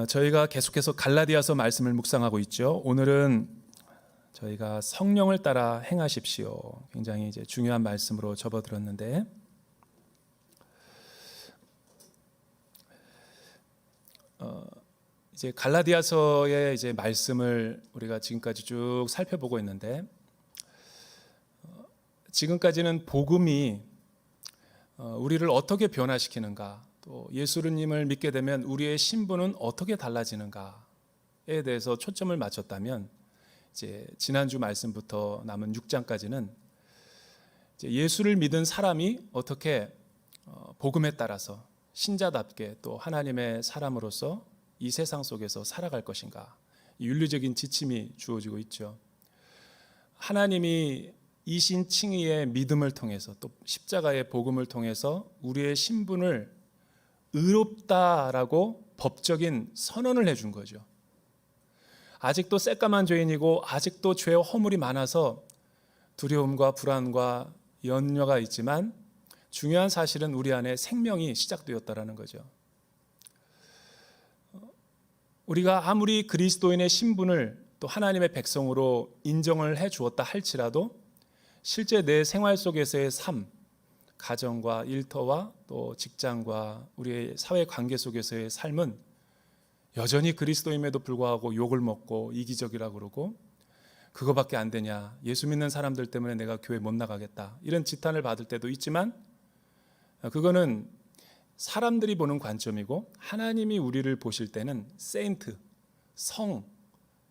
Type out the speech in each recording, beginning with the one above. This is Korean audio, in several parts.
저희가 계속해서 갈라디아서 말씀을 묵상하고 있죠. 오늘은 저희가 성령을 따라 행하십시오. 굉장히 이제 중요한 말씀으로 접어들었는데, 이제 갈라디아서의 이제 말씀을 우리가 지금까지 쭉 살펴보고 있는데, 지금까지는 복음이 우리를 어떻게 변화시키는가, 또 예수님을 믿게 되면 우리의 신분은 어떻게 달라지는가에 대해서 초점을 맞췄다면, 이제 지난주 말씀부터 남은 6장까지는 이제 예수를 믿은 사람이 어떻게 복음에 따라서 신자답게 또 하나님의 사람으로서 이 세상 속에서 살아갈 것인가, 윤리적인 지침이 주어지고 있죠. 하나님이 이신 칭의의 믿음을 통해서 또 십자가의 복음을 통해서 우리의 신분을 의롭다라고 법적인 선언을 해준 거죠. 아직도 새까만 죄인이고 아직도 죄의 허물이 많아서 두려움과 불안과 염려가 있지만, 중요한 사실은 우리 안에 생명이 시작되었다라는 거죠. 우리가 아무리 그리스도인의 신분을 또 하나님의 백성으로 인정을 해 주었다 할지라도 실제 내 생활 속에서의 삶, 가정과 일터와 또 직장과 우리의 사회 관계 속에서의 삶은 여전히 그리스도임에도 불구하고 욕을 먹고 이기적이라고 그러고, 그거밖에 안 되냐, 예수 믿는 사람들 때문에 내가 교회 못 나가겠다, 이런 지탄을 받을 때도 있지만, 그거는 사람들이 보는 관점이고 하나님이 우리를 보실 때는 세인트, 성,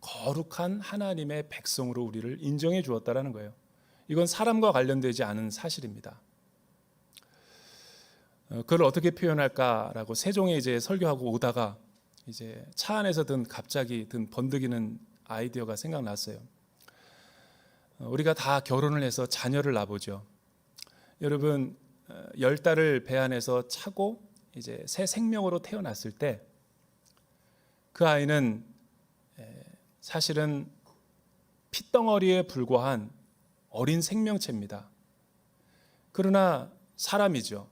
거룩한 하나님의 백성으로 우리를 인정해 주었다라는 거예요. 이건 사람과 관련되지 않은 사실입니다. 그걸 어떻게 표현할까라고 세종에 이제 설교하고 오다가 이제 차 안에서 갑자기 든 번뜩이는 아이디어가 생각났어요. 우리가 다 결혼을 해서 자녀를 낳아보죠. 여러분, 10달을 배 안에서 차고 이제 새 생명으로 태어났을 때 그 아이는 사실은 핏덩어리에 불과한 어린 생명체입니다. 그러나 사람이죠.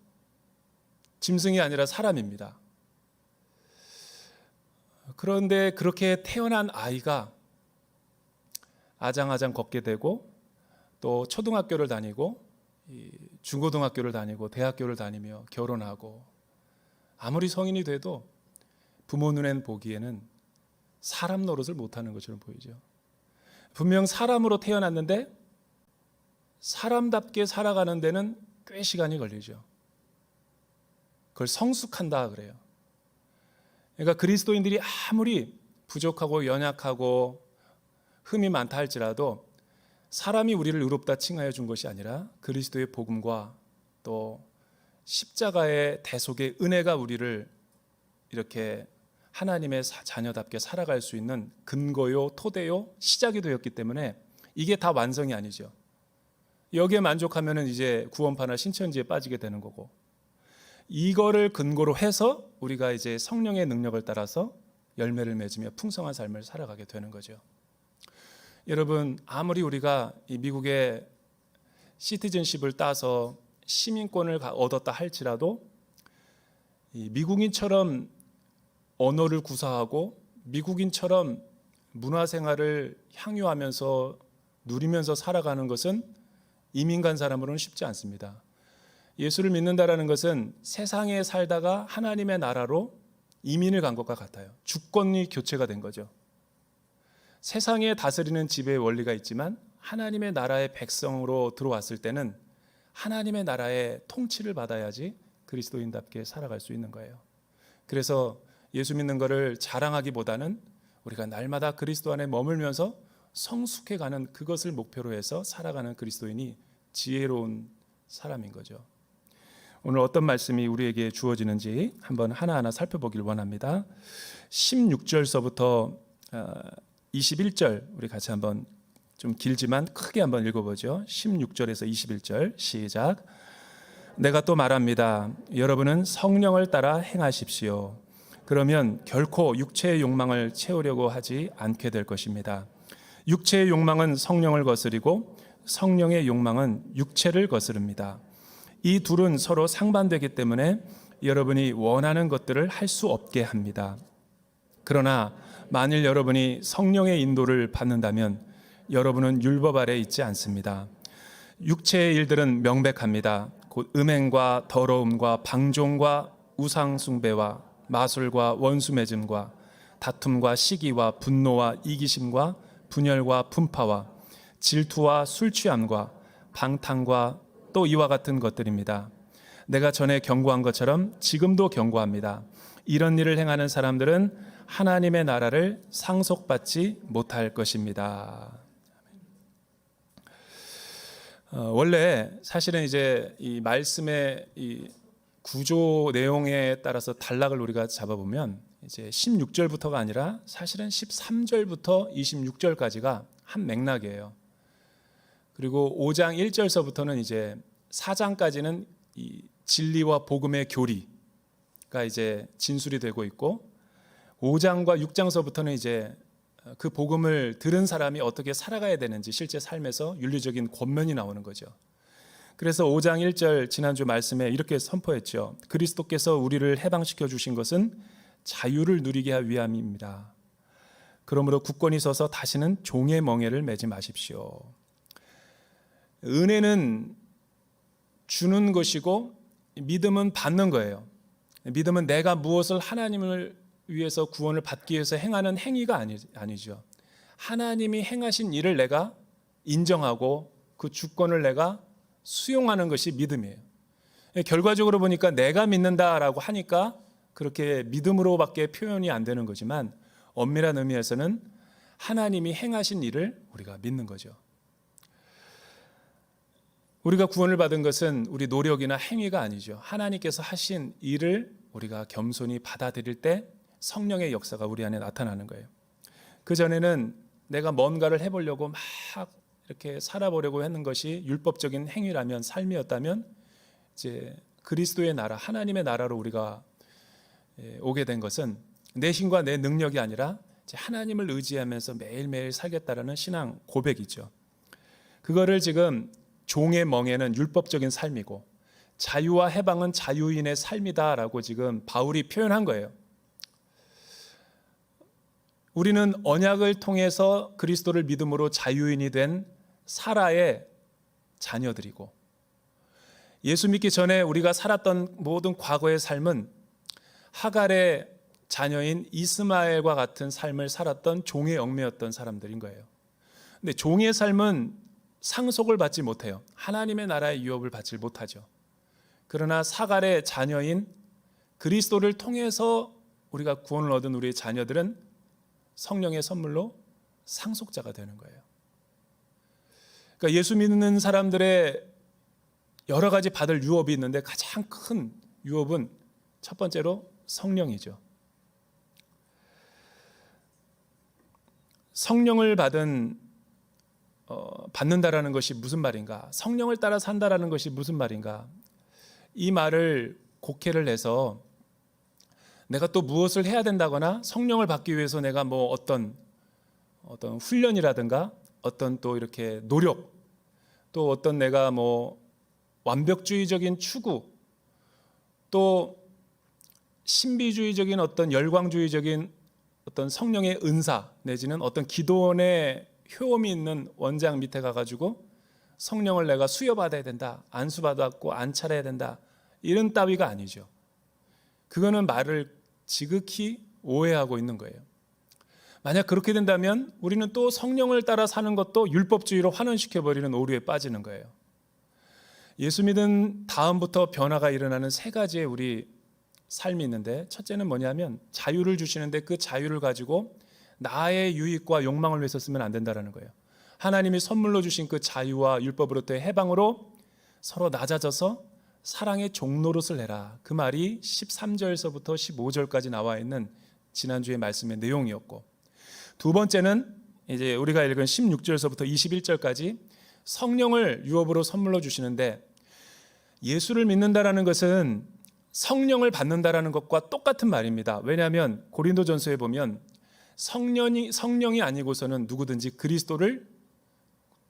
짐승이 아니라 사람입니다. 그런데 그렇게 태어난 아이가 아장아장 걷게 되고, 또 초등학교를 다니고 중고등학교를 다니고 대학교를 다니며 결혼하고, 아무리 성인이 돼도 부모 눈엔 보기에는 사람 노릇을 못하는 것처럼 보이죠. 분명 사람으로 태어났는데 사람답게 살아가는 데는 꽤 시간이 걸리죠. 그걸 성숙한다 그래요. 그러니까 그리스도인들이 아무리 부족하고 연약하고 흠이 많다 할지라도 사람이 우리를 의롭다 칭하여 준 것이 아니라 그리스도의 복음과 또 십자가의 대속의 은혜가 우리를 이렇게 하나님의 자녀답게 살아갈 수 있는 근거요, 토대요, 시작이 되었기 때문에 이게 다 완성이 아니죠. 여기에 만족하면 이제 구원파나 신천지에 빠지게 되는 거고, 이거를 근거로 해서 우리가 이제 성령의 능력을 따라서 열매를 맺으며 풍성한 삶을 살아가게 되는 거죠. 여러분, 아무리 우리가 이 미국의 시티즌십을 따서 시민권을 얻었다 할지라도 이 미국인처럼 언어를 구사하고 미국인처럼 문화생활을 향유하면서 누리면서 살아가는 것은 이민 간 사람으로는 쉽지 않습니다. 예수를 믿는다라는 것은 세상에 살다가 하나님의 나라로 이민을 간 것과 같아요. 주권이 교체가 된 거죠. 세상에 다스리는 지배의 원리가 있지만 하나님의 나라의 백성으로 들어왔을 때는 하나님의 나라의 통치를 받아야지 그리스도인답게 살아갈 수 있는 거예요. 그래서 예수 믿는 것을 자랑하기보다는 우리가 날마다 그리스도 안에 머물면서 성숙해가는 그것을 목표로 해서 살아가는 그리스도인이 지혜로운 사람인 거죠. 오늘 어떤 말씀이 우리에게 주어지는지 한번 하나하나 살펴보길 원합니다. 16절서부터 21절 우리 같이 한번, 좀 길지만 크게 한번 읽어보죠. 16절에서 21절 시작. 내가 또 말합니다. 여러분은 성령을 따라 행하십시오. 그러면 결코 육체의 욕망을 채우려고 하지 않게 될 것입니다. 육체의 욕망은 성령을 거스리고 성령의 욕망은 육체를 거스릅니다. 이 둘은 서로 상반되기 때문에 여러분이 원하는 것들을 할 수 없게 합니다. 그러나 만일 여러분이 성령의 인도를 받는다면 여러분은 율법 아래 있지 않습니다. 육체의 일들은 명백합니다. 곧 음행과 더러움과 방종과 우상 숭배와 마술과 원수 맺음과 다툼과 시기와 분노와 이기심과 분열과 분파와 질투와 술 취함과 방탕과 또 이와 같은 것들입니다. 내가 전에 경고한 것처럼 지금도 경고합니다. 이런 일을 행하는 사람들은 하나님의 나라를 상속받지 못할 것입니다. 원래 사실은 이제 이 말씀의 이 구조 내용에 따라서 단락을 우리가 잡아보면 이제 16절부터가 아니라 사실은 13절부터 26절까지가 한 맥락이에요. 그리고 5장 1절서부터는 이제 4장까지는 이 진리와 복음의 교리가 이제 진술이 되고 있고 5장과 6장서부터는 이제 그 복음을 들은 사람이 어떻게 살아가야 되는지 실제 삶에서 윤리적인 권면이 나오는 거죠. 그래서 5장 1절 지난주 말씀에 이렇게 선포했죠. 그리스도께서 우리를 해방시켜 주신 것은 자유를 누리게 하기 위함입니다. 그러므로 굳건히 서서 다시는 종의 멍에를 매지 마십시오. 은혜는 주는 것이고 믿음은 받는 거예요. 믿음은 내가 무엇을 하나님을 위해서 구원을 받기 위해서 행하는 행위가 아니죠. 하나님이 행하신 일을 내가 인정하고 그 주권을 내가 수용하는 것이 믿음이에요. 결과적으로 보니까 내가 믿는다라고 하니까 그렇게 믿음으로밖에 표현이 안 되는 거지만 엄밀한 의미에서는 하나님이 행하신 일을 우리가 믿는 거죠. 우리가 구원을 받은 것은 우리 노력이나 행위가 아니죠. 하나님께서 하신 일을 우리가 겸손히 받아들일 때 성령의 역사가 우리 안에 나타나는 거예요. 그전에는 내가 뭔가를 해보려고 막 이렇게 살아보려고 했는 것이 율법적인 행위라면, 삶이었다면 이제 그리스도의 나라, 하나님의 나라로 우리가 오게 된 것은 내 힘과 내 능력이 아니라 이제 하나님을 의지하면서 매일매일 살겠다라는 신앙 고백이죠. 그거를 지금 종의 멍에는 율법적인 삶이고 자유와 해방은 자유인의 삶이다라고 지금 바울이 표현한 거예요. 우리는 언약을 통해서 그리스도를 믿음으로 자유인이 된 사라의 자녀들이고 예수 믿기 전에 우리가 살았던 모든 과거의 삶은 하갈의 자녀인 이스마엘과 같은 삶을 살았던 종의 얽매였던 사람들인 거예요. 근데 종의 삶은 상속을 받지 못해요. 하나님의 나라의 유업을 받지 못하죠. 그러나 사갈의 자녀인 그리스도를 통해서 우리가 구원을 얻은 우리의 자녀들은 성령의 선물로 상속자가 되는 거예요. 그러니까 예수 믿는 사람들의 여러 가지 받을 유업이 있는데 가장 큰 유업은 첫 번째로 성령이죠. 성령을 받는다라는 것이 무슨 말인가? 성령을 따라 산다라는 것이 무슨 말인가? 이 말을 곡해를 해서 내가 또 무엇을 해야 된다거나 성령을 받기 위해서 내가 뭐 어떤 훈련이라든가 어떤 또 이렇게 노력 또 어떤 내가 뭐 완벽주의적인 추구 또 신비주의적인 어떤 열광주의적인 어떤 성령의 은사 내지는 어떤 기도원의 효험이 있는 원장 밑에 가가지고 성령을 내가 수여받아야 된다, 안수받았고 안찰해야 된다 이런 따위가 아니죠. 그거는 말을 지극히 오해하고 있는 거예요. 만약 그렇게 된다면 우리는 또 성령을 따라 사는 것도 율법주의로 환원시켜버리는 오류에 빠지는 거예요. 예수 믿은 다음부터 변화가 일어나는 세 가지의 우리 삶이 있는데 첫째는 뭐냐면 자유를 주시는데 그 자유를 가지고 나의 유익과 욕망을 위해서 쓰면 안 된다는 거예요. 하나님이 선물로 주신 그 자유와 율법으로부터의 해방으로 서로 낮아져서 사랑의 종노릇을 해라. 그 말이 13절에서부터 15절까지 나와 있는 지난주의 말씀의 내용이었고 두 번째는 이제 우리가 읽은 16절에서부터 21절까지 성령을 유업으로 선물로 주시는데 예수를 믿는다라는 것은 성령을 받는다라는 것과 똑같은 말입니다. 왜냐하면 고린도전서에 보면 성령이 아니고서는 누구든지 그리스도를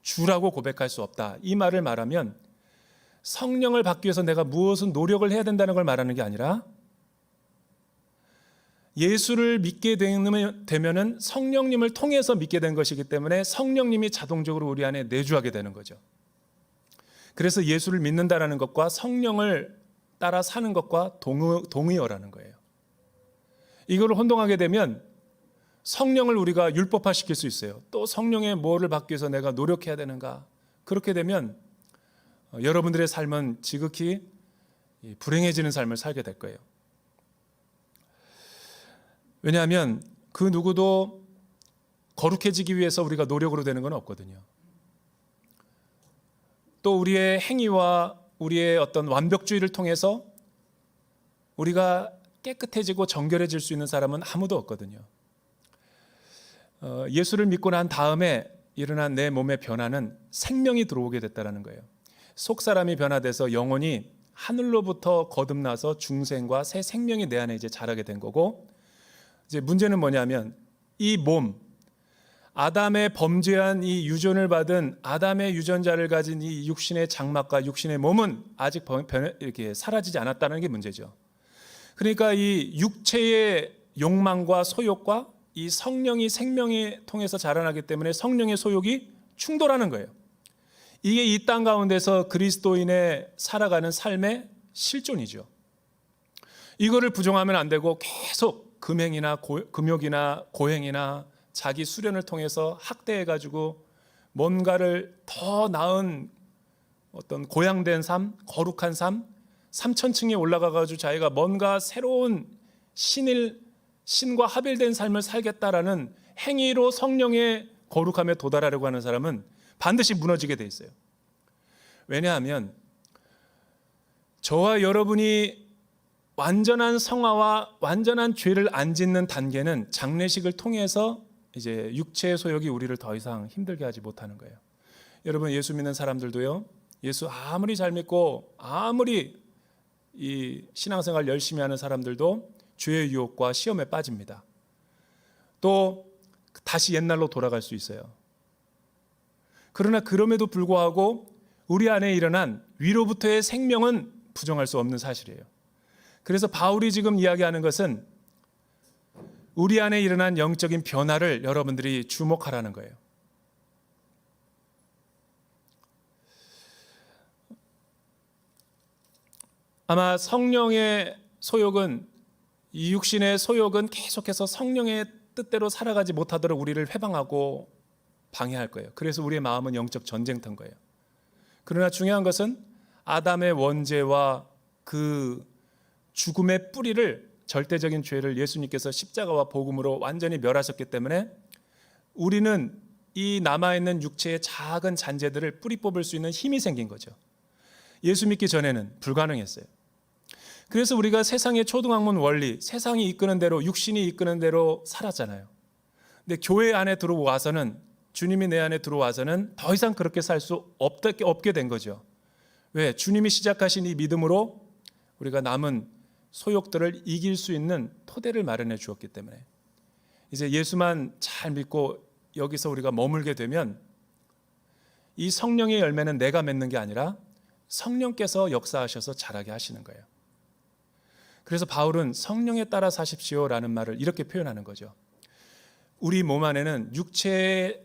주라고 고백할 수 없다. 이 말을 말하면 성령을 받기 위해서 내가 무엇은 노력을 해야 된다는 걸 말하는 게 아니라 예수를 믿게 되면은 성령님을 통해서 믿게 된 것이기 때문에 성령님이 자동적으로 우리 안에 내주하게 되는 거죠. 그래서 예수를 믿는다라는 것과 성령을 따라 사는 것과 동의어라는 거예요. 이걸 혼동하게 되면 성령을 우리가 율법화시킬 수 있어요. 또 성령의 뭐를 받기 위해서 내가 노력해야 되는가? 그렇게 되면 여러분들의 삶은 지극히 불행해지는 삶을 살게 될 거예요. 왜냐하면 그 누구도 거룩해지기 위해서 우리가 노력으로 되는 건 없거든요. 또 우리의 행위와 우리의 어떤 완벽주의를 통해서 우리가 깨끗해지고 정결해질 수 있는 사람은 아무도 없거든요. 예수를 믿고 난 다음에 일어난 내 몸의 변화는 생명이 들어오게 됐다는 거예요. 속사람이 변화돼서 영혼이 하늘로부터 거듭나서 중생과 새 생명이 내 안에 이제 자라게 된 거고, 이제 문제는 뭐냐면 이 몸, 아담의 범죄한 이 유전을 받은 아담의 유전자를 가진 이 육신의 장막과 육신의 몸은 아직 이렇게 사라지지 않았다는 게 문제죠. 그러니까 이 육체의 욕망과 소욕과 이 성령이 생명에 통해서 자라나기 때문에 성령의 소욕이 충돌하는 거예요. 이게 이 땅 가운데서 그리스도인의 살아가는 삶의 실존이죠. 이거를 부정하면 안 되고 계속 금행이나 금욕이나 고행이나 자기 수련을 통해서 학대해가지고 뭔가를 더 나은 어떤 고양된 삶, 거룩한 삶, 3000층에 올라가가지고 자기가 뭔가 새로운 신과 합일된 삶을 살겠다라는 행위로 성령의 거룩함에 도달하려고 하는 사람은 반드시 무너지게 돼 있어요. 왜냐하면 저와 여러분이 완전한 성화와 완전한 죄를 안 짓는 단계는 장례식을 통해서 이제 육체의 소욕이 우리를 더 이상 힘들게 하지 못하는 거예요. 여러분, 예수 믿는 사람들도요, 예수 아무리 잘 믿고 아무리 이 신앙생활 열심히 하는 사람들도 죄의 유혹과 시험에 빠집니다. 또 다시 옛날로 돌아갈 수 있어요. 그러나 그럼에도 불구하고 우리 안에 일어난 위로부터의 생명은 부정할 수 없는 사실이에요. 그래서 바울이 지금 이야기하는 것은 우리 안에 일어난 영적인 변화를 여러분들이 주목하라는 거예요. 아마 성령의 소욕은, 이 육신의 소욕은 계속해서 성령의 뜻대로 살아가지 못하도록 우리를 회방하고 방해할 거예요. 그래서 우리의 마음은 영적 전쟁터인 거예요. 그러나 중요한 것은 아담의 원죄와 그 죽음의 뿌리를, 절대적인 죄를 예수님께서 십자가와 복음으로 완전히 멸하셨기 때문에 우리는 이 남아있는 육체의 작은 잔재들을 뿌리 뽑을 수 있는 힘이 생긴 거죠. 예수 믿기 전에는 불가능했어요. 그래서 우리가 세상의 초등학문 원리, 세상이 이끄는 대로, 육신이 이끄는 대로 살았잖아요. 근데 교회 안에 들어와서는, 주님이 내 안에 들어와서는 더 이상 그렇게 살 수 없게 된 거죠. 왜? 주님이 시작하신 이 믿음으로 우리가 남은 소욕들을 이길 수 있는 토대를 마련해 주었기 때문에 이제 예수만 잘 믿고 여기서 우리가 머물게 되면 이 성령의 열매는 내가 맺는 게 아니라 성령께서 역사하셔서 자라게 하시는 거예요. 그래서 바울은 성령에 따라 사십시오라는 말을 이렇게 표현하는 거죠. 우리 몸 안에는 육체의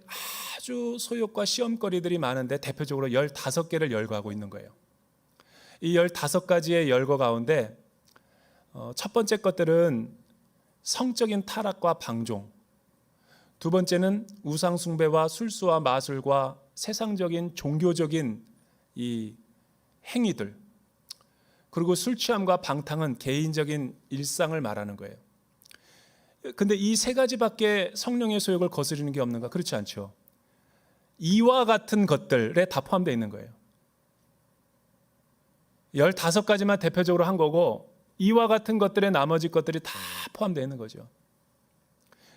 아주 소욕과 시험거리들이 많은데 대표적으로 15개를 열거하고 있는 거예요. 이 15가지의 열거 가운데 첫 번째 것들은 성적인 타락과 방종, 두 번째는 우상 숭배와 술수와 마술과 세상적인 종교적인 이 행위들, 그리고 술 취함과 방탕은 개인적인 일상을 말하는 거예요. 근데 이 세 가지밖에 성령의 소욕을 거스르는 게 없는가? 그렇지 않죠. 이와 같은 것들에 다 포함되어 있는 거예요. 15가지만 대표적으로 한 거고 이와 같은 것들의 나머지 것들이 다 포함되어 있는 거죠.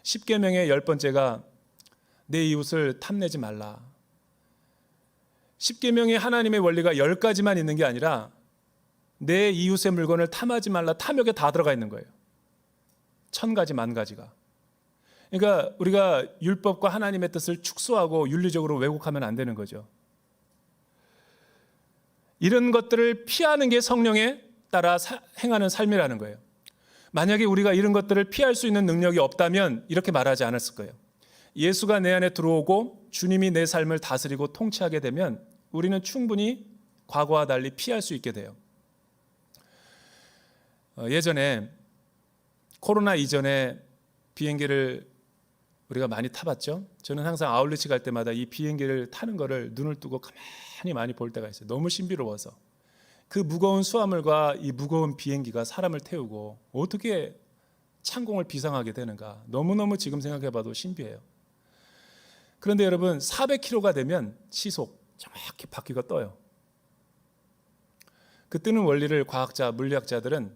10계명의 10번째가 내 이웃을 탐내지 말라. 10계명의 하나님의 원리가 10가지만 있는 게 아니라 내 이웃의 물건을 탐하지 말라, 탐욕에 다 들어가 있는 거예요. 1000가지, 10,000가지가. 그러니까 우리가 율법과 하나님의 뜻을 축소하고 윤리적으로 왜곡하면 안 되는 거죠. 이런 것들을 피하는 게 성령에 따라 행하는 삶이라는 거예요. 만약에 우리가 이런 것들을 피할 수 있는 능력이 없다면 이렇게 말하지 않았을 거예요. 예수가 내 안에 들어오고 주님이 내 삶을 다스리고 통치하게 되면 우리는 충분히 과거와 달리 피할 수 있게 돼요. 예전에 코로나 이전에 비행기를 우리가 많이 타봤죠. 저는 항상 아울리치 갈 때마다 이 비행기를 타는 거를 눈을 뜨고 가만히 많이 볼 때가 있어요. 너무 신비로워서. 그 무거운 수화물과 이 무거운 비행기가 사람을 태우고 어떻게 창공을 비상하게 되는가. 너무너무 지금 생각해봐도 신비해요. 그런데 여러분 400km가 되면 시속 정확히 바퀴가 떠요. 그 뜨는 원리를 과학자, 물리학자들은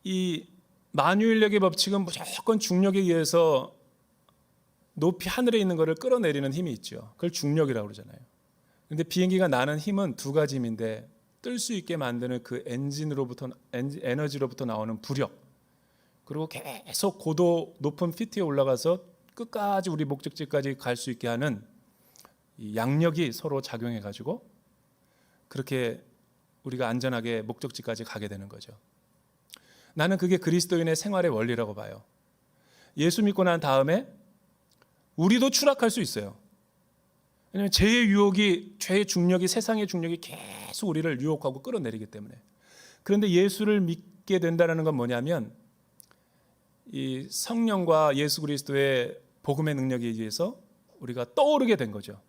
이 만유인력의 법칙은 무조건 중력에 의해서 높이 하늘에 있는 것을 끌어내리는 힘이 있죠. 그걸 중력이라고 그러잖아요. 그런데 비행기가 나는 힘은 두 가지 힘인데 뜰 수 있게 만드는 그 에너지로부터 나오는 부력, 그리고 계속 고도 높은 피트에 올라가서 끝까지 우리 목적지까지 갈 수 있게 하는 이 양력이 서로 작용해 가지고 그렇게 우리가 안전하게 목적지까지 가게 되는 거죠. 나는 그게 그리스도인의 생활의 원리라고 봐요. 예수 믿고 난 다음에 우리도 추락할 수 있어요. 왜냐하면 죄의 유혹이, 죄의 중력이, 세상의 중력이 계속 우리를 유혹하고 끌어내리기 때문에. 그런데 예수를 믿게 된다는 건 뭐냐면 이 성령과 예수 그리스도의 복음의 능력에 의해서 우리가 떠오르게 된 거죠.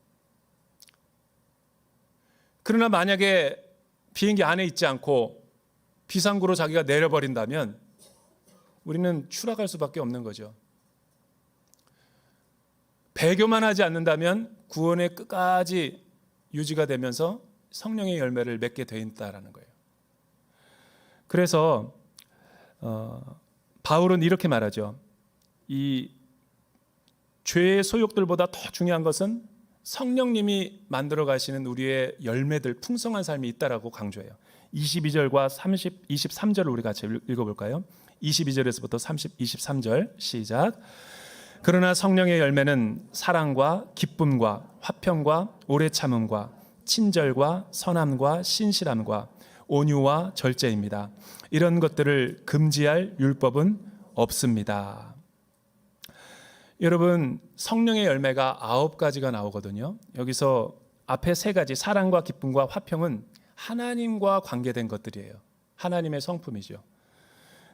그러나 만약에 비행기 안에 있지 않고 비상구로 자기가 내려버린다면 우리는 추락할 수밖에 없는 거죠. 배교만 하지 않는다면 구원의 끝까지 유지가 되면서 성령의 열매를 맺게 돼 있다라는 거예요. 그래서 바울은 이렇게 말하죠. 이 죄의 소욕들보다 더 중요한 것은 성령님이 만들어 가시는 우리의 열매들, 풍성한 삶이 있다라고 강조해요. 22절과 23절을 우리 같이 읽어볼까요? 22절에서부터 23절 시작. 그러나 성령의 열매는 사랑과 기쁨과 화평과 오래 참음과 친절과 선함과 신실함과 온유와 절제입니다. 이런 것들을 금지할 율법은 없습니다. 여러분, 성령의 열매가 9가지가 나오거든요. 여기서 앞에 3가지 사랑과 기쁨과 화평은 하나님과 관계된 것들이에요. 하나님의 성품이죠.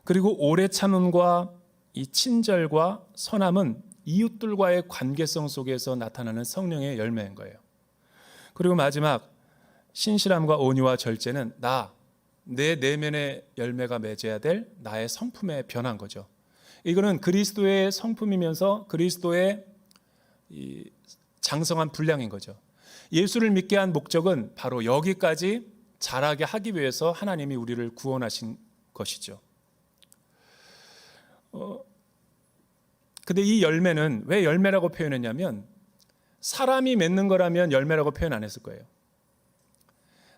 그리고 오래 참음과 이 친절과 선함은 이웃들과의 관계성 속에서 나타나는 성령의 열매인 거예요. 그리고 마지막 신실함과 온유와 절제는 내 내면의 열매가 맺어야 될 나의 성품에 변한 거죠. 이거는 그리스도의 성품이면서 그리스도의 이 장성한 분량인 거죠. 예수를 믿게 한 목적은 바로 여기까지 자라게 하기 위해서 하나님이 우리를 구원하신 것이죠. 근데 이 열매는 왜 열매라고 표현했냐면 사람이 맺는 거라면 열매라고 표현 안 했을 거예요.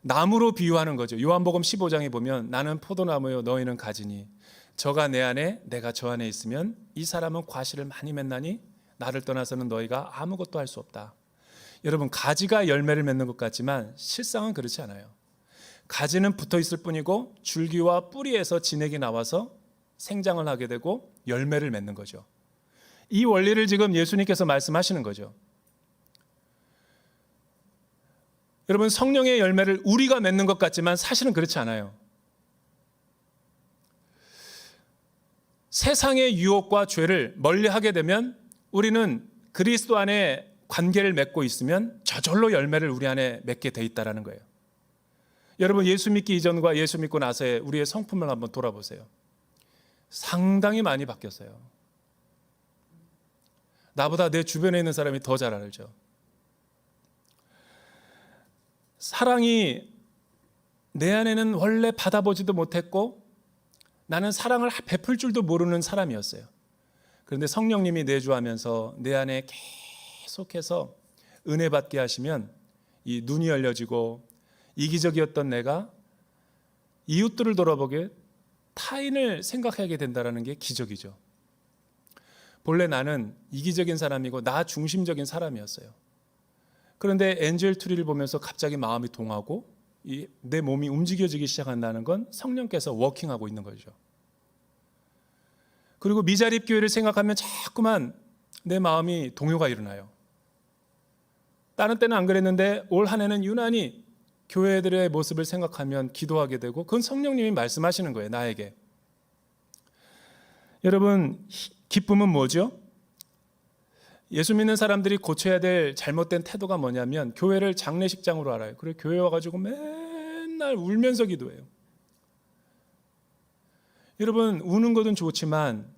나무로 비유하는 거죠. 요한복음 15장에 보면 나는 포도나무요 너희는 가지니 저가 내 안에 내가 저 안에 있으면 이 사람은 과실을 많이 맺나니 나를 떠나서는 너희가 아무것도 할 수 없다. 여러분, 가지가 열매를 맺는 것 같지만 실상은 그렇지 않아요. 가지는 붙어 있을 뿐이고 줄기와 뿌리에서 진액이 나와서 생장을 하게 되고 열매를 맺는 거죠. 이 원리를 지금 예수님께서 말씀하시는 거죠. 여러분, 성령의 열매를 우리가 맺는 것 같지만 사실은 그렇지 않아요. 세상의 유혹과 죄를 멀리하게 되면 우리는 그리스도 안에 관계를 맺고 있으면 저절로 열매를 우리 안에 맺게 돼 있다는 거예요. 여러분, 예수 믿기 이전과 예수 믿고 나서의 우리의 성품을 한번 돌아보세요. 상당히 많이 바뀌었어요. 나보다 내 주변에 있는 사람이 더 잘 알죠. 사랑이 내 안에는 원래 받아보지도 못했고 나는 사랑을 베풀 줄도 모르는 사람이었어요. 그런데 성령님이 내주하면서 내 안에 계속해서 은혜 받게 하시면 이 눈이 열려지고 이기적이었던 내가 이웃들을 돌아보게 타인을 생각하게 된다는 게 기적이죠. 본래 나는 이기적인 사람이고 나 중심적인 사람이었어요. 그런데 엔젤 트리를 보면서 갑자기 마음이 동하고 내 몸이 움직여지기 시작한다는 건 성령께서 워킹하고 있는 거죠. 그리고 미자립 교회를 생각하면 자꾸만 내 마음이 동요가 일어나요. 다른 때는 안 그랬는데 올 한 해는 유난히 교회들의 모습을 생각하면 기도하게 되고, 그건 성령님이 말씀하시는 거예요, 나에게. 여러분, 기쁨은 뭐죠? 예수 믿는 사람들이 고쳐야 될 잘못된 태도가 뭐냐면, 교회를 장례식장으로 알아요. 그리고 교회 와가지고 맨날 울면서 기도해요. 여러분, 우는 것은 좋지만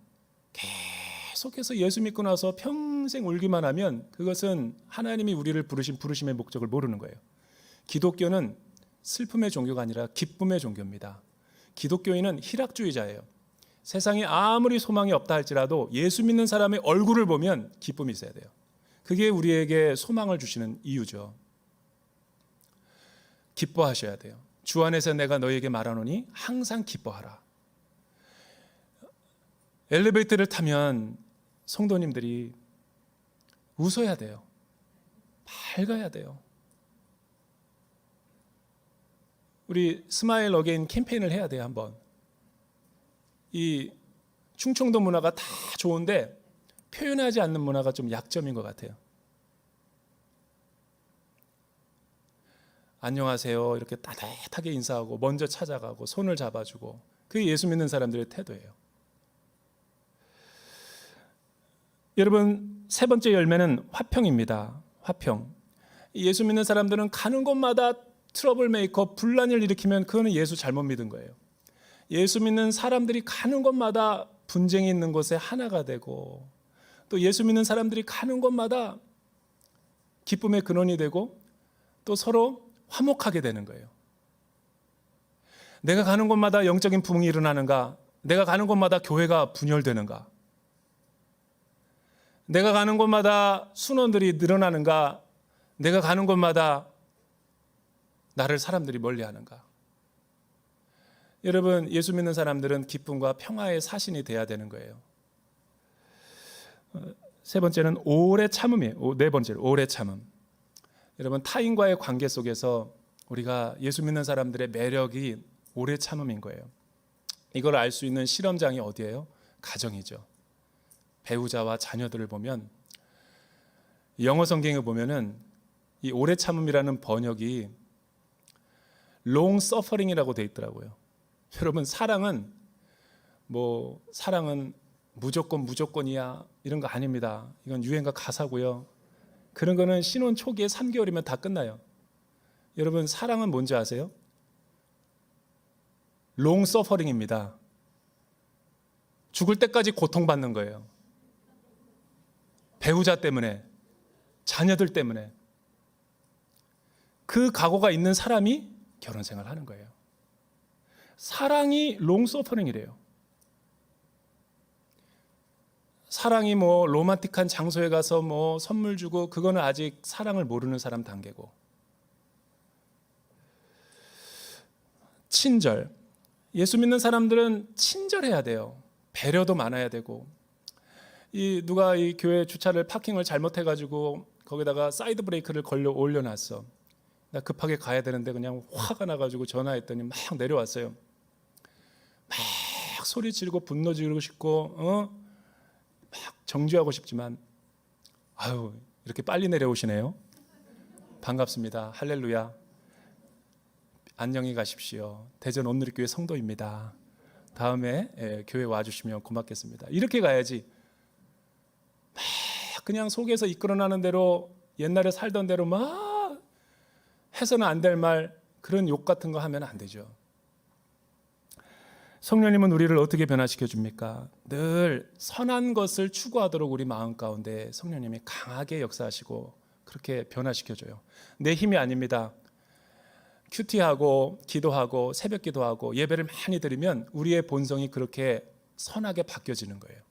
계속해서 예수 믿고 나서 평생 울기만 하면 그것은 하나님이 우리를 부르신 부르심의 목적을 모르는 거예요. 기독교는 슬픔의 종교가 아니라 기쁨의 종교입니다. 기독교인은 희락주의자예요. 세상에 아무리 소망이 없다 할지라도 예수 믿는 사람의 얼굴을 보면 기쁨이 있어야 돼요. 그게 우리에게 소망을 주시는 이유죠. 기뻐하셔야 돼요. 주 안에서 내가 너희에게 말하노니 항상 기뻐하라. 엘리베이터를 타면 성도님들이 웃어야 돼요. 밝아야 돼요. 우리 스마일 어게인 캠페인을 해야 돼요, 한번. 이 충청도 문화가 다 좋은데 표현하지 않는 문화가 좀 약점인 것 같아요. 안녕하세요 이렇게 따뜻하게 인사하고 먼저 찾아가고 손을 잡아주고, 그게 예수 믿는 사람들의 태도예요. 여러분, 세 번째 열매는 화평입니다. 화평. 예수 믿는 사람들은 가는 곳마다 트러블 메이커, 분란을 일으키면 그거는 예수 잘못 믿은 거예요. 예수 믿는 사람들이 가는 곳마다 분쟁이 있는 곳에 하나가 되고, 또 예수 믿는 사람들이 가는 곳마다 기쁨의 근원이 되고 또 서로 화목하게 되는 거예요. 내가 가는 곳마다 영적인 부흥이 일어나는가? 내가 가는 곳마다 교회가 분열되는가? 내가 가는 곳마다 순원들이 늘어나는가? 내가 가는 곳마다 나를 사람들이 멀리하는가? 여러분, 예수 믿는 사람들은 기쁨과 평화의 사신이 돼야 되는 거예요. 세 번째는 오래 참음이에요. 네 번째로 오래 참음. 여러분, 타인과의 관계 속에서 우리가 예수 믿는 사람들의 매력이 오래 참음인 거예요. 이걸 알 수 있는 실험장이 어디예요? 가정이죠. 배우자와 자녀들을 보면, 영어 성경에 보면은 이 오래 참음이라는 번역이 long suffering이라고 돼 있더라고요. 여러분, 사랑은 무조건이야 이런 거 아닙니다. 이건 유행가 가사고요. 그런 거는 신혼 초기에 3개월이면 다 끝나요. 여러분, 사랑은 뭔지 아세요? long suffering입니다. 죽을 때까지 고통받는 거예요. 배우자 때문에, 자녀들 때문에. 그 각오가 있는 사람이 결혼 생활을 하는 거예요. 사랑이 롱 서퍼링이래요. 사랑이 로man틱한 장소에 가서 선물 주고, 그거는 아직 사랑을 모르는 사람 단계고. 친절. 예수 믿는 사람들은 친절해야 돼요. 배려도 많아야 되고. 누가 이 교회 주차를 파킹을 잘못해가지고 거기다가 사이드 브레이크를 올려놨어. 나 급하게 가야 되는데 그냥 화가 나가지고 전화했더니 막 내려왔어요. 막 소리 지르고 분노 지르고 싶고 막 정죄하고 싶지만, 아유, 이렇게 빨리 내려오시네요. 반갑습니다. 할렐루야. 안녕히 가십시오. 대전 온누리교회 성도입니다. 다음에 교회 와주시면 고맙겠습니다. 이렇게 가야지. 막 그냥 속에서 이끌어나는 대로, 옛날에 살던 대로 막 해서는 안 될 말, 그런 욕 같은 거 하면 안 되죠. 성령님은 우리를 어떻게 변화시켜 줍니까? 늘 선한 것을 추구하도록 우리 마음 가운데 성령님이 강하게 역사하시고 그렇게 변화시켜 줘요. 내 힘이 아닙니다. 큐티하고 기도하고 새벽 기도하고 예배를 많이 드리면 우리의 본성이 그렇게 선하게 바뀌어지는 거예요.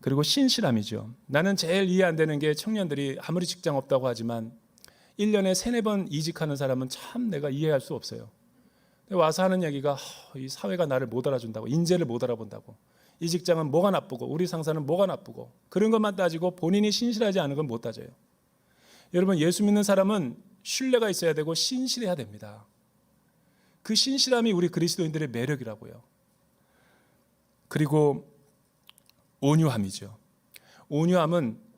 그리고 신실함이죠. 나는 제일 이해 안 되는 게, 청년들이 아무리 직장 없다고 하지만 1년에 3-4번 이직하는 사람은 참 내가 이해할 수 없어요. 와서 하는 얘기가, 이 사회가 나를 못 알아준다고, 인재를 못 알아본다고, 이 직장은 뭐가 나쁘고 우리 상사는 뭐가 나쁘고, 그런 것만 따지고 본인이 신실하지 않은 건 못 따져요. 여러분, 예수 믿는 사람은 신뢰가 있어야 되고 신실해야 됩니다. 그 신실함이 우리 그리스도인들의 매력이라고요. 그리고 온유함이죠. 온유함은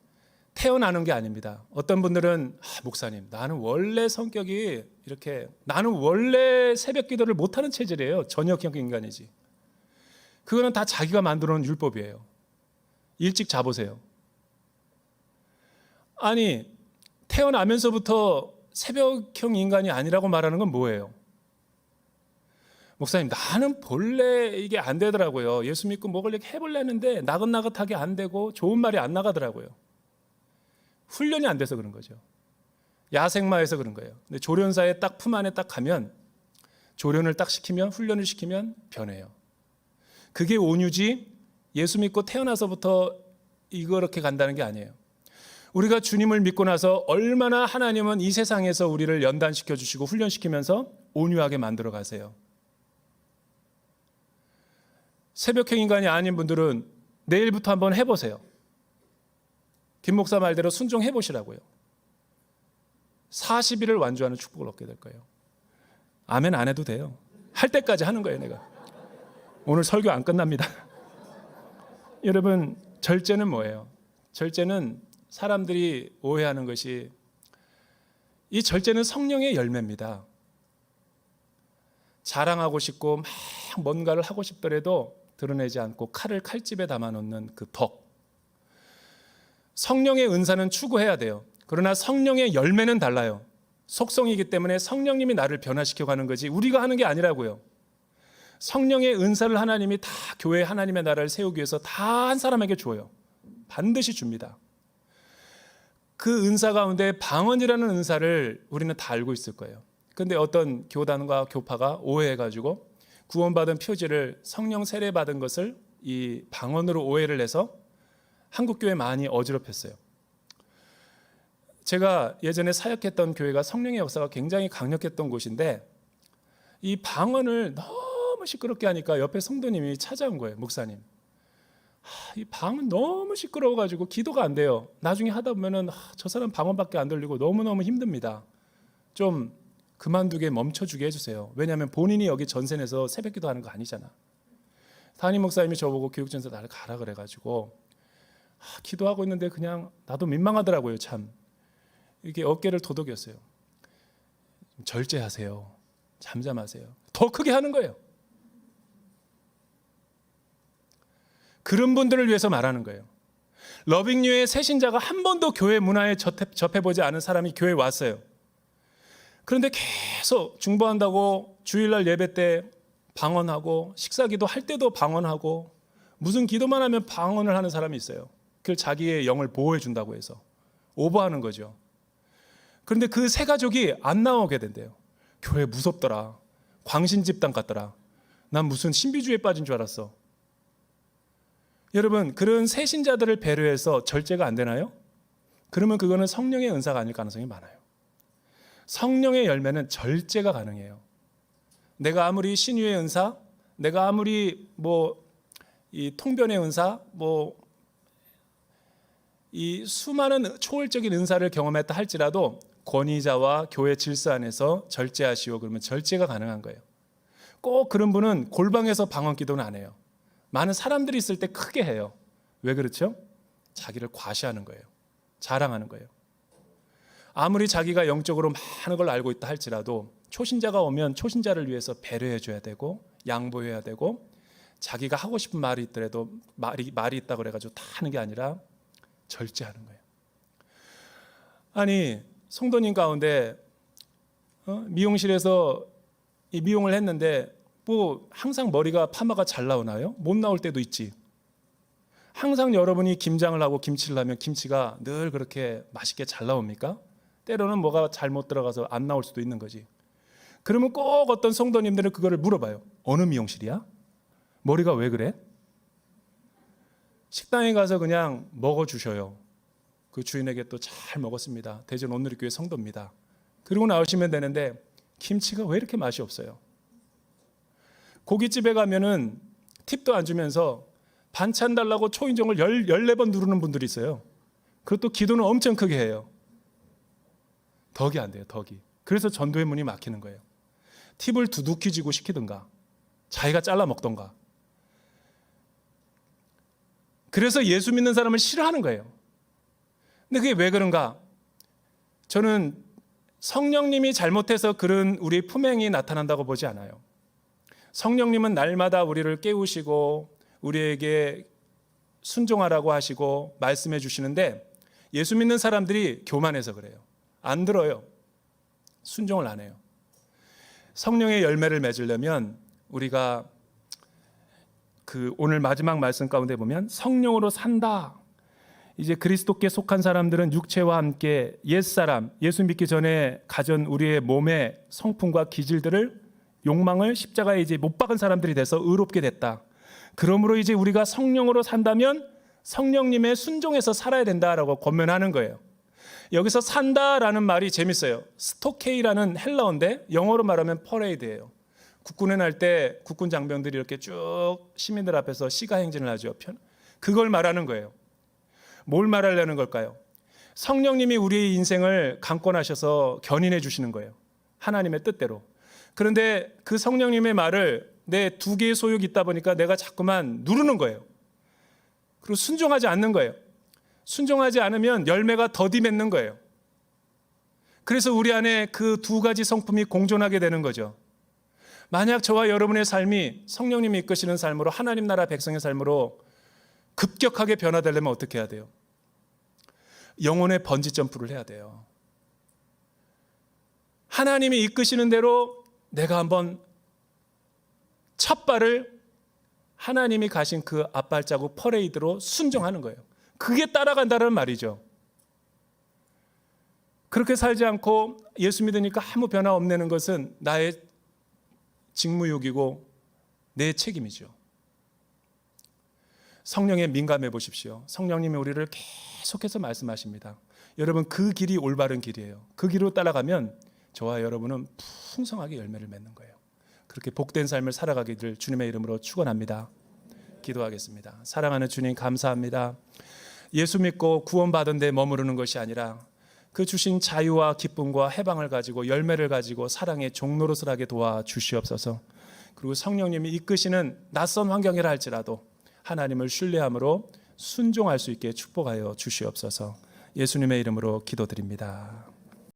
태어나는 게 아닙니다. 어떤 분들은 목사님, 나는 원래 성격이 이렇게, 나는 원래 새벽 기도를 못하는 체질이에요. 저녁형 인간이지. 그거는 다 자기가 만들어 놓은 율법이에요. 일찍 자보세요. 아니, 태어나면서부터 새벽형 인간이 아니라고 말하는 건 뭐예요? 목사님, 나는 본래 이게 안 되더라고요. 예수 믿고 먹을 얘기 해보려는데 나긋나긋하게 안 되고 좋은 말이 안 나가더라고요. 훈련이 안 돼서 그런 거죠. 야생마에서 그런 거예요. 근데 조련사의 딱 품 안에 딱 가면, 조련을 딱 시키면, 훈련을 시키면 변해요. 그게 온유지, 예수 믿고 태어나서부터 이렇게 간다는 게 아니에요. 우리가 주님을 믿고 나서 얼마나 하나님은 이 세상에서 우리를 연단시켜 주시고 훈련시키면서 온유하게 만들어 가세요. 새벽형 인간이 아닌 분들은 내일부터 한번 해보세요. 김 목사 말대로 순종해 보시라고요. 40일을 완주하는 축복을 얻게 될 거예요. 아멘 안 해도 돼요. 할 때까지 하는 거예요. 내가 오늘 설교 안 끝납니다. 여러분, 절제는 뭐예요? 절제는 사람들이 오해하는 것이, 이 절제는 성령의 열매입니다. 자랑하고 싶고 막 뭔가를 하고 싶더라도 드러내지 않고 칼을 칼집에 담아놓는 그 덕. 성령의 은사는 추구해야 돼요. 그러나 성령의 열매는 달라요. 속성이기 때문에 성령님이 나를 변화시켜 가는 거지 우리가 하는 게 아니라고요. 성령의 은사를 하나님이 다 교회 하나님의 나라를 세우기 위해서 다 한 사람에게 줘요. 반드시 줍니다. 그 은사 가운데 방언이라는 은사를 우리는 다 알고 있을 거예요. 근데 어떤 교단과 교파가 오해해가지고 구원받은 표지를 성령 세례받은 것을 이 방언으로 오해를 해서 한국교회 많이 어지럽혔어요. 제가 예전에 사역했던 교회가 성령의 역사가 굉장히 강력했던 곳인데, 이 방언을 너무 시끄럽게 하니까 옆에 성도님이 찾아온 거예요. 목사님, 이 방언 너무 시끄러워가지고 기도가 안 돼요. 나중에 하다 보면은 저 사람 방언밖에 안 들리고 너무너무 힘듭니다. 좀 그만두게 멈춰주게 해주세요. 왜냐하면 본인이 여기 전세 내서 새벽 기도하는 거 아니잖아. 담임 목사님이 저보고 교육전서 나를 가라 그래가지고 기도하고 있는데 그냥 나도 민망하더라고요. 참 이게 어깨를 도덕였어요. 절제하세요. 잠잠하세요. 더 크게 하는 거예요. 그런 분들을 위해서 말하는 거예요. 러빙유의 새신자가 한 번도 교회 문화에 접해보지 않은 사람이 교회에 왔어요. 그런데 계속 중보한다고 주일날 예배 때 방언하고 식사기도 할 때도 방언하고 무슨 기도만 하면 방언을 하는 사람이 있어요. 그걸 자기의 영을 보호해 준다고 해서 오버하는 거죠. 그런데 그 세 가족이 안 나오게 된대요. 교회 무섭더라. 광신 집단 같더라. 난 무슨 신비주의에 빠진 줄 알았어. 여러분, 그런 새신자들을 배려해서 절제가 안 되나요? 그러면 그거는 성령의 은사가 아닐 가능성이 많아요. 성령의 열매는 절제가 가능해요. 내가 아무리 신유의 은사, 내가 아무리 이 통변의 은사, 이 수많은 초월적인 은사를 경험했다 할지라도 권위자와 교회 질서 안에서 절제하시오. 그러면 절제가 가능한 거예요. 꼭 그런 분은 골방에서 방언 기도는 안 해요. 많은 사람들이 있을 때 크게 해요. 왜 그렇죠? 자기를 과시하는 거예요. 자랑하는 거예요. 아무리 자기가 영적으로 많은 걸 알고 있다 할지라도 초신자가 오면 초신자를 위해서 배려해 줘야 되고 양보해야 되고, 자기가 하고 싶은 말이 있더라도 말이 있다고 그래가지고 다 하는 게 아니라 절제하는 거예요. 아니, 성도님 가운데 미용실에서 이 미용을 했는데 항상 머리가 파마가 잘 나오나요? 못 나올 때도 있지. 항상 여러분이 김장을 하고 김치를 하면 김치가 늘 그렇게 맛있게 잘 나옵니까? 때로는 뭐가 잘못 들어가서 안 나올 수도 있는 거지. 그러면 꼭 어떤 성도님들은 그거를 물어봐요. 어느 미용실이야? 머리가 왜 그래? 식당에 가서 그냥 먹어주셔요. 그 주인에게 또 잘 먹었습니다. 대전 온누리교회 성도입니다. 그리고 나오시면 되는데 김치가 왜 이렇게 맛이 없어요? 고깃집에 가면은 팁도 안 주면서 반찬 달라고 초인종을 14번 누르는 분들이 있어요. 그것도 기도는 엄청 크게 해요. 덕이 안 돼요, 덕이. 그래서 전도의 문이 막히는 거예요. 팁을 두둑히 주고 시키든가 자기가 잘라 먹던가. 그래서 예수 믿는 사람을 싫어하는 거예요. 근데 그게 왜 그런가? 저는 성령님이 잘못해서 그런 우리 품행이 나타난다고 보지 않아요. 성령님은 날마다 우리를 깨우시고 우리에게 순종하라고 하시고 말씀해 주시는데 예수 믿는 사람들이 교만해서 그래요. 안 들어요. 순종을 안 해요. 성령의 열매를 맺으려면 우리가 오늘 마지막 말씀 가운데 보면 성령으로 산다. 이제 그리스도께 속한 사람들은 육체와 함께 옛사람, 예수 믿기 전에 가진 우리의 몸의 성품과 기질들을 욕망을 십자가에 이제 못 박은 사람들이 돼서 의롭게 됐다. 그러므로 이제 우리가 성령으로 산다면 성령님의 순종해서 살아야 된다라고 권면하는 거예요. 여기서 산다라는 말이 재밌어요. 스토케이라는 헬라어인데 영어로 말하면 퍼레이드예요. 국군에 날 때 국군 장병들이 이렇게 쭉 시민들 앞에서 시가 행진을 하죠. 그걸 말하는 거예요. 뭘 말하려는 걸까요? 성령님이 우리의 인생을 강권하셔서 견인해 주시는 거예요. 하나님의 뜻대로. 그런데 그 성령님의 말을 내 2개의 소욕이 있다 보니까 내가 자꾸만 누르는 거예요. 그리고 순종하지 않는 거예요. 순종하지 않으면 열매가 더디 맺는 거예요. 그래서 우리 안에 그 2가지 성품이 공존하게 되는 거죠. 만약 저와 여러분의 삶이 성령님이 이끄시는 삶으로 하나님 나라 백성의 삶으로 급격하게 변화되려면 어떻게 해야 돼요? 영혼의 번지 점프를 해야 돼요. 하나님이 이끄시는 대로 내가 한번 첫 발을 하나님이 가신 그 앞발자국 퍼레이드로 순종하는 거예요. 그게 따라간다는 말이죠. 그렇게 살지 않고 예수 믿으니까 아무 변화 없는 것은 나의 직무유기고 내 책임이죠. 성령에 민감해 보십시오. 성령님이 우리를 계속해서 말씀하십니다. 여러분 그 길이 올바른 길이에요. 그 길로 따라가면 저와 여러분은 풍성하게 열매를 맺는 거예요. 그렇게 복된 삶을 살아가기를 주님의 이름으로 축원합니다. 기도하겠습니다. 사랑하는 주님 감사합니다. 예수 믿고 구원받은 데 머무르는 것이 아니라 그 주신 자유와 기쁨과 해방을 가지고 열매를 가지고 사랑의 종노릇을 하게 도와주시옵소서. 그리고 성령님이 이끄시는 낯선 환경이라 할지라도 하나님을 신뢰함으로 순종할 수 있게 축복하여 주시옵소서. 예수님의 이름으로 기도드립니다.